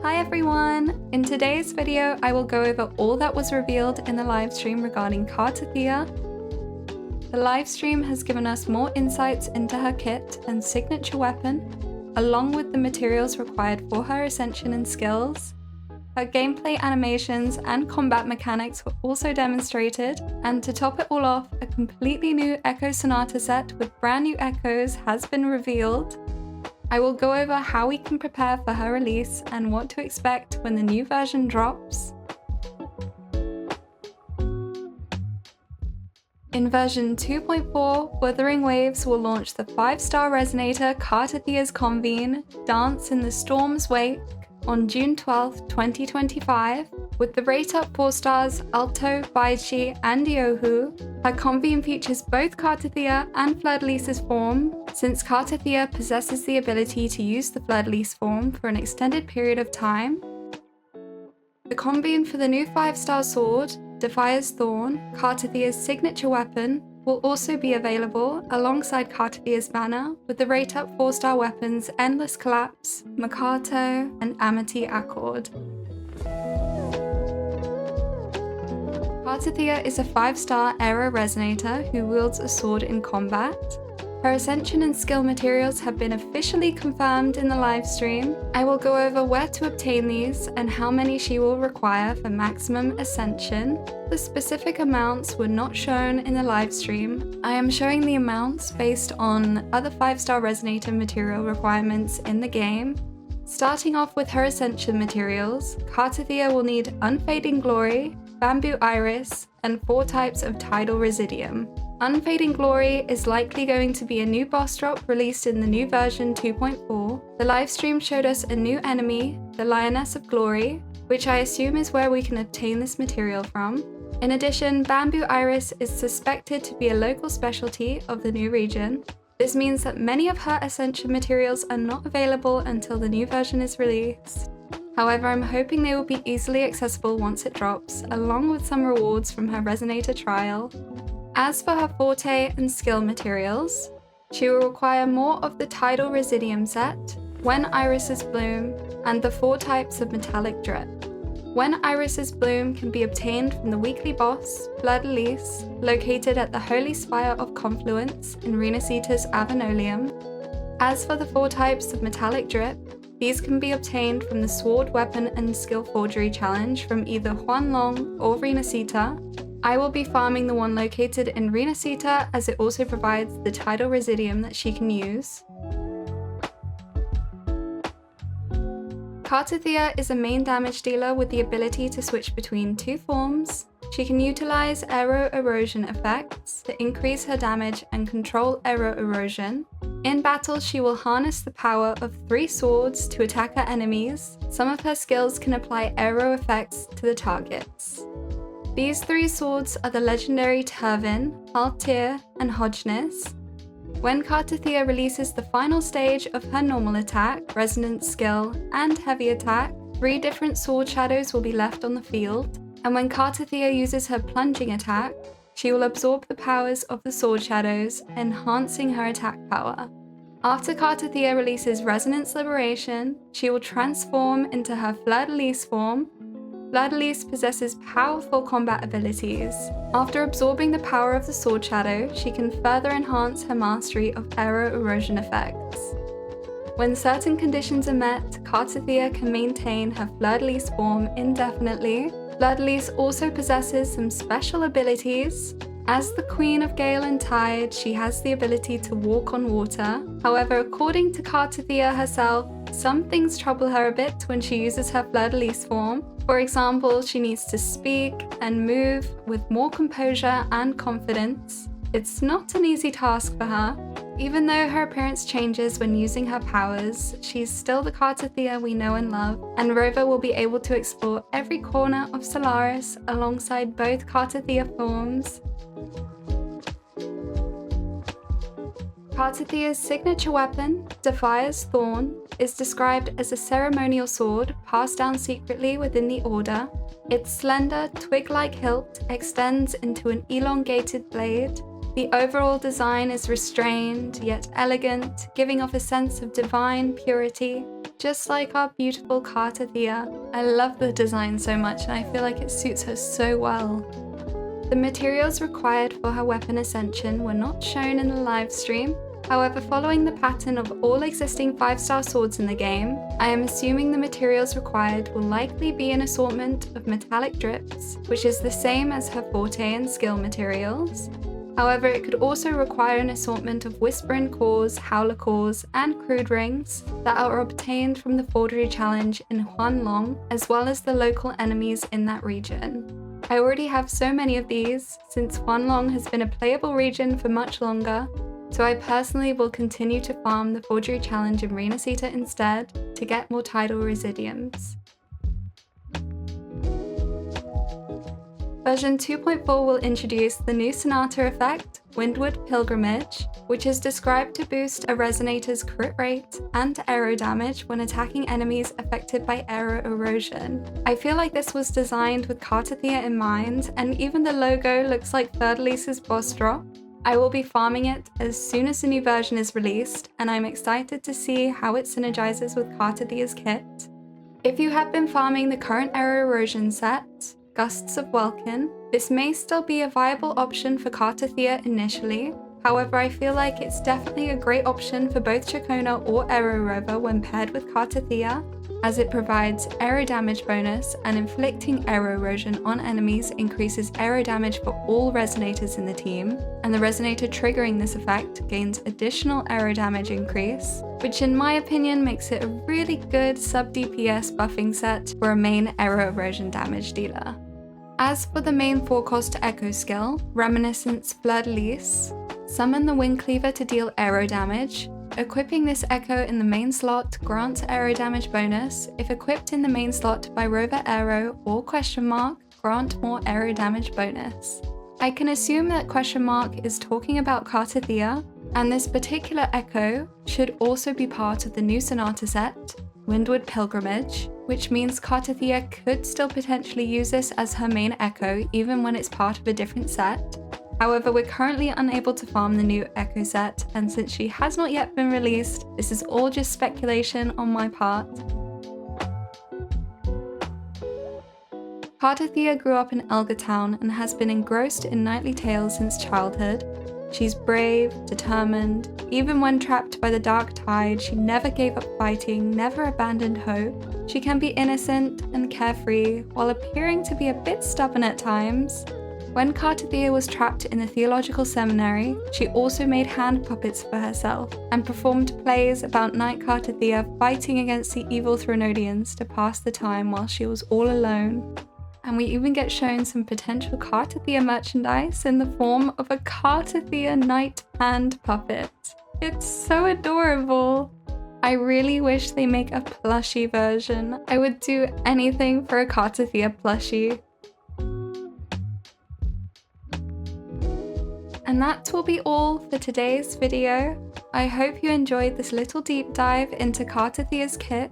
Hi everyone! In today's video, I will go over all that was revealed in the livestream regarding Cartethyia. The livestream has given us more insights into her kit and signature weapon, along with the materials required for her Ascension and skills. Her gameplay animations and combat mechanics were also demonstrated, and to top it all off, a completely new Echo Sonata set with brand new echoes has been revealed. I will go over how we can prepare for her release and what to expect when the new version drops. In version 2.4, Wuthering Waves will launch the 5-star Resonator Cartethyia's Convene, Dance in the Storm's Wake on June 12, 2025, with the rate up 4 stars Alto, Baichi, and Yohu. Her Convene features both Cartethyia and Fleur-de-Lis's form, since Cartethyia possesses the ability to use the Fleur-de-Lis form for an extended period of time. The Convene for the new 5-star sword, Defier's Thorn, Cartethyia's signature weapon, will also be available alongside Cartethyia's banner with the rate up 4-star weapons Endless Collapse, Makato, and Amity Accord. Cartethyia is a 5-star Aero Resonator who wields a sword in combat. Her Ascension and skill materials have been officially confirmed in the livestream. I will go over where to obtain these and how many she will require for maximum Ascension. The specific amounts were not shown in the livestream. I am showing the amounts based on other 5-star Resonator material requirements in the game. Starting off with her Ascension materials, Cartethyia will need Unfading Glory, Bamboo Iris, and 4 types of Tidal Residium. Unfading Glory is likely going to be a new boss drop released in the new version 2.4. The livestream showed us a new enemy, the Lioness of Glory, which I assume is where we can obtain this material from. In addition, Bamboo Iris is suspected to be a local specialty of the new region. This means that many of her Ascension materials are not available until the new version is released. However, I'm hoping they will be easily accessible once it drops, along with some rewards from her Resonator trial. As for her Forte and skill materials, she will require more of the Tidal Residium set, When Irises Bloom, and the 4 types of Metallic Drip. When Irises Bloom can be obtained from the weekly boss, Fleur-de-Lis, located at the Holy Spire of Confluence in Resonators Avenolium. As for the 4 types of Metallic Drip, these can be obtained from the Sword, Weapon, and Skill Forgery challenge from either Huanlong or Renacita. I will be farming the one located in Renacita as it also provides the Tidal Residium that she can use. Cartethyia is a main damage dealer with the ability to switch between 2 forms. She can utilize Aero Erosion effects to increase her damage and control Aero Erosion. In battle, she will harness the power of 3 swords to attack her enemies. Some of her skills can apply Aero effects to the targets. These 3 swords are the legendary Turvin, Altir, and Hodgness. When Cartethyia releases the final stage of her normal attack, Resonance Skill, and heavy attack, 3 different sword shadows will be left on the field. And when Cartethyia uses her plunging attack, she will absorb the powers of the sword shadows, enhancing her attack power. After Cartethyia releases Resonance Liberation, she will transform into her Fleur-de-Lis form. Fleur-de-Lis possesses powerful combat abilities. After absorbing the power of the sword shadow, she can further enhance her mastery of Aero Erosion effects. When certain conditions are met, Cartethyia can maintain her Fleur-de-Lis form indefinitely. Fleur-de-Lis also possesses some special abilities. As the Queen of Gale and Tide, she has the ability to walk on water. However, according to Cartethyia herself, some things trouble her a bit when she uses her Fleur-de-Lis form. For example, she needs to speak and move with more composure and confidence. It's not an easy task for her. Even though her appearance changes when using her powers, she's still the Cartethyia we know and love, and Rover will be able to explore every corner of Solaris alongside both Cartethyia forms. Cartethyia's signature weapon, Defier's Thorn, is described as a ceremonial sword passed down secretly within the Order. Its slender, twig-like hilt extends into an elongated blade. The overall design is restrained, yet elegant, giving off a sense of divine purity. just like our beautiful Cartethyia. I love the design so much and I feel like it suits her so well. The materials required for her weapon ascension were not shown in the live stream. However, following the pattern of all existing 5-star swords in the game, I am assuming the materials required will likely be an assortment of metallic drips, which is the same as her forte and skill materials. However, it could also require an assortment of Whispering Cores, Howler Cores, and Crude Rings that are obtained from the Forgery Challenge in Huanlong, as well as the local enemies in that region. I already have so many of these, since Huanlong has been a playable region for much longer, so I personally will continue to farm the Forgery Challenge in Resonators instead to get more tidal residiums. Version 2.4 will introduce the new Sonata effect, Windward Pilgrimage, which is described to boost a Resonator's crit rate and arrow damage when attacking enemies affected by arrow erosion. I feel like this was designed with Cartethyia in mind, and even the logo looks like Third boss drop. I will be farming it as soon as the new version is released, and I'm excited to see how it synergizes with Cartethyia's kit. If you have been farming the current arrow erosion set, Gusts of Welkin, this may still be a viable option for Cartethyia initially. However, I feel like it's definitely a great option for both Chacona or Arrow Rover when paired with Cartethyia, as it provides arrow damage bonus, and inflicting arrow erosion on enemies increases arrow damage for all Resonators in the team, and the Resonator triggering this effect gains additional arrow damage increase, which in my opinion makes it a really good sub-DPS buffing set for a main arrow erosion damage dealer. As for the main 4-cost Echo skill, Reminiscence Fleur-de-Lis, summon the Wind Cleaver to deal arrow damage. Equipping this Echo in the main slot grants arrow damage bonus. If equipped in the main slot by Rover Arrow or ? Grant more arrow damage bonus. I can assume that ? is talking about Cartethyia, and this particular Echo should also be part of the new Sonata set, Windward Pilgrimage, which means Cartethyia could still potentially use this as her main Echo even when it's part of a different set. However, we're currently unable to farm the new Echo set, and since she has not yet been released, this is all just speculation on my part. Cartethyia grew up in Elgar Town and has been engrossed in knightly tales since childhood. She's brave, determined. Even when trapped by the dark tide, she never gave up fighting, never abandoned hope. She can be innocent and carefree, while appearing to be a bit stubborn at times. When Cartethyia was trapped in the theological seminary, she also made hand puppets for herself and performed plays about Knight Cartethyia fighting against the evil Thronodians to pass the time while she was all alone. And we even get shown some potential Cartethyia merchandise in the form of a Cartethyia Knight hand puppet. It's so adorable! I really wish they make a plushie version. I would do anything for a Cartethyia plushie. And that will be all for today's video. I hope you enjoyed this little deep dive into Cartethyia's kit.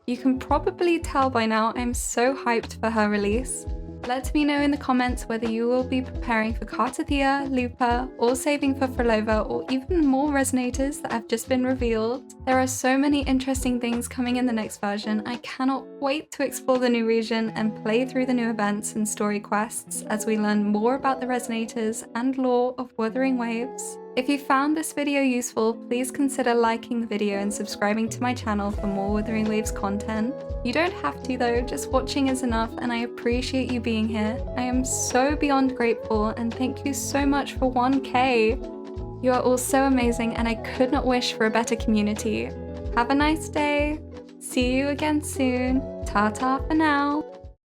You can probably tell by now I'm so hyped for her release. Let me know in the comments whether you will be preparing for Cartethyia, Lupa, or saving for Frolova, or even more Resonators that have just been revealed. There are so many interesting things coming in the next version. I cannot wait to explore the new region and play through the new events and story quests as we learn more about the Resonators and lore of Wuthering Waves. If you found this video useful, please consider liking the video and subscribing to my channel for more Wuthering Waves content. You don't have to though, just watching is enough, and I appreciate you being here. I am so beyond grateful, and thank you so much for 1K. You are all so amazing, and I could not wish for a better community. Have a nice day. See you again soon. Ta-ta for now.